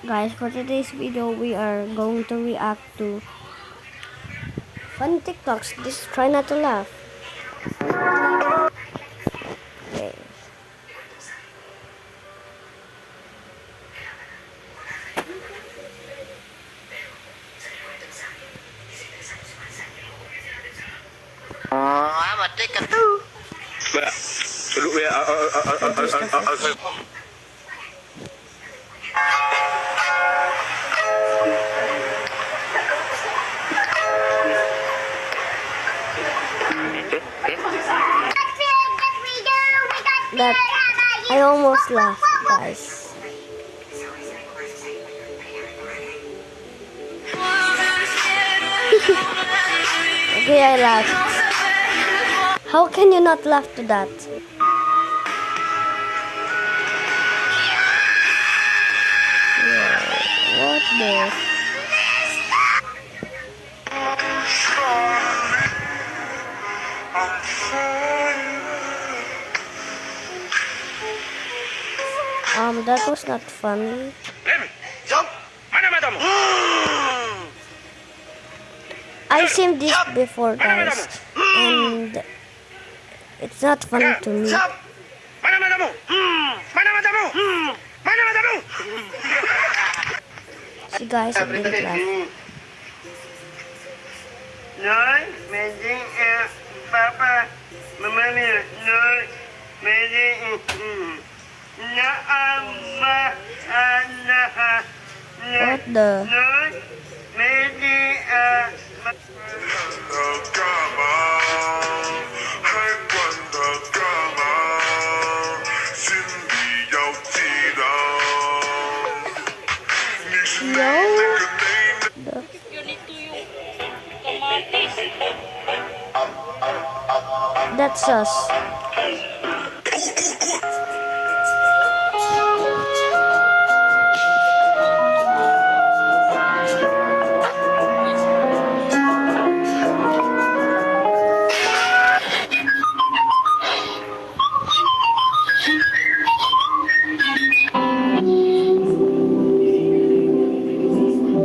Guys, for today's video, we are going to react to fun TikToks. Just try not to laugh. Okay. That I almost laughed, guys. Okay, I laughed. How can you not laugh to that? Whoa, what the? That was not funny. Jump! Mana matamu? I've seen this before, guys, and it's not funny to me. Jump! Mana matamu? Mana matamu? Mana matamu? See, guys, I didn't laugh. Nói, magic, papa, mama mia, nói, magic, na amma, anna, What the? nói, magic, That's us.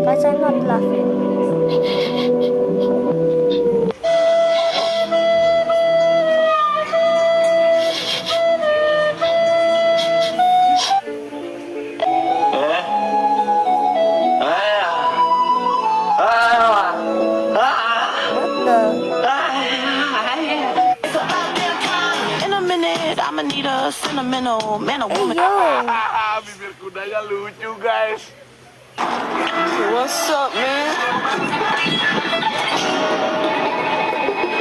Guys, I'm not laughing. I'ma need a sentimental man or woman. Bibir kudanya lucu, guys. What's up, man?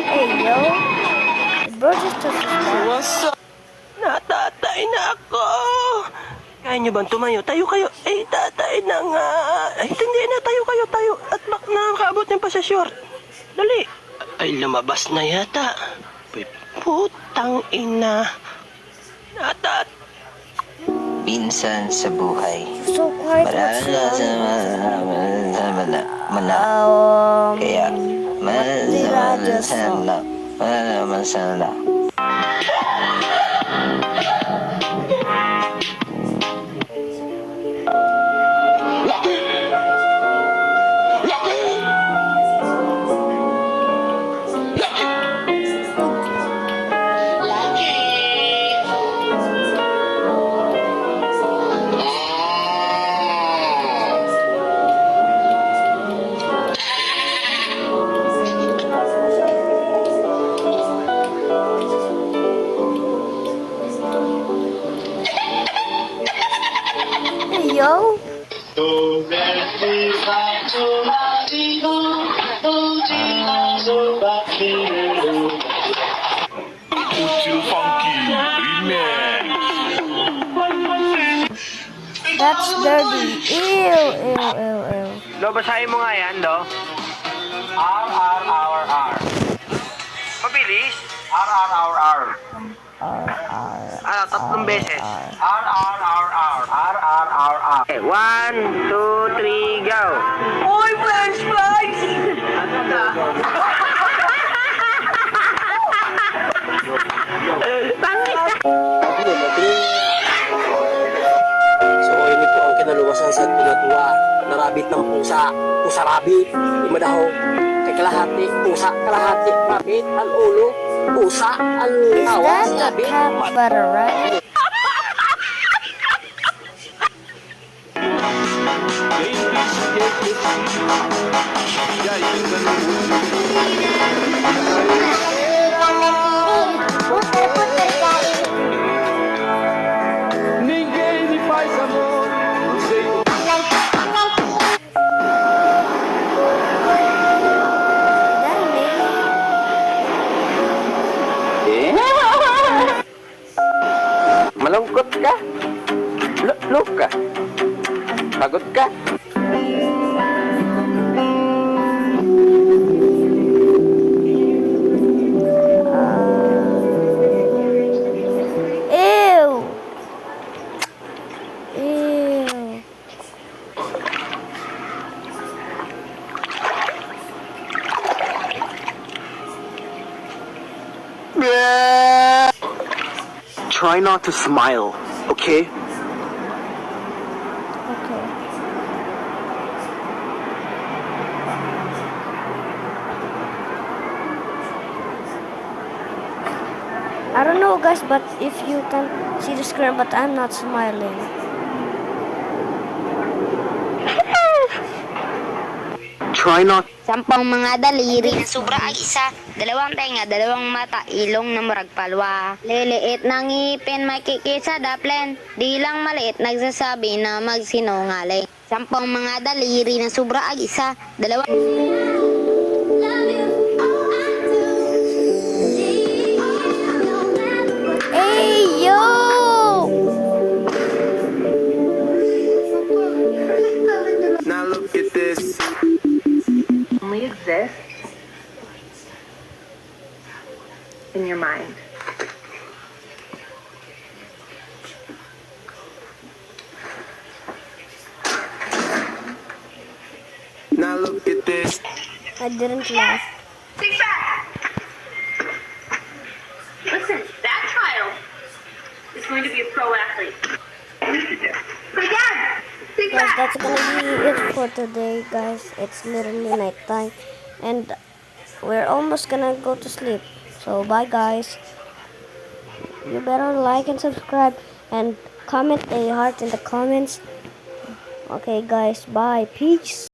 Hey, yo. The bird is just What's up? Natatay na ako. Kaya nyo bang tumayo? Tayo kayo. Ay, tatay na nga. Ay, hindi na. Tayo kayo. Tayo. At nakakaabot niyo pa sa short. Dali. Ay, lumabas na yata. Putang ina. Minsan sa buhay, so quiet. maranasan kaya malaman lang. Yo. Ucil funky remix. That's dirty. Ew, ew, ew, ew. Lo, basahin mo nga yan, do. R, R, R, R. Mabilis. R, R, R, R. Ano, tatlong beses. R, R, R, R. R, R, R, R. Okay, 1, 2, 3, go. Uy, french fries! So, ini po ang kinaluwasan sa bisag tuwa narabit ng pusa, pusa rabbit, di madaho, kay kalahati, pusa, kalahati, rabbit, ang ulo, pusa, ang Is awas, that a rabbit, capybara rat? That an alien? Malungkot ka? Look ka? Pagod ka? Ew! Ew! Try not to smile, okay? Okay. I don't know guys, but if you can see the screen, but I'm not smiling. Try not Sampang mga daliri na sobra ang isa, dalawang tenga, dalawang mata, ilong na murag palwa. Liliit ng ngipin, makikit sa daplen, di lang maliit nagsasabi na magsinungaling. Sampang mga daliri na sobra ang isa, dalawang... Hey yo! Now look at this. Only exists in your mind. Now look at this. I didn't laugh. Think back. Listen, that child is going to be a pro athlete. But Dad, think Guys, back. that's gonna be it for today, guys. It's literally night time, and we're almost gonna go to sleep. So bye, guys. You better like and subscribe and comment a heart in the comments. Okay, guys, bye. Peace.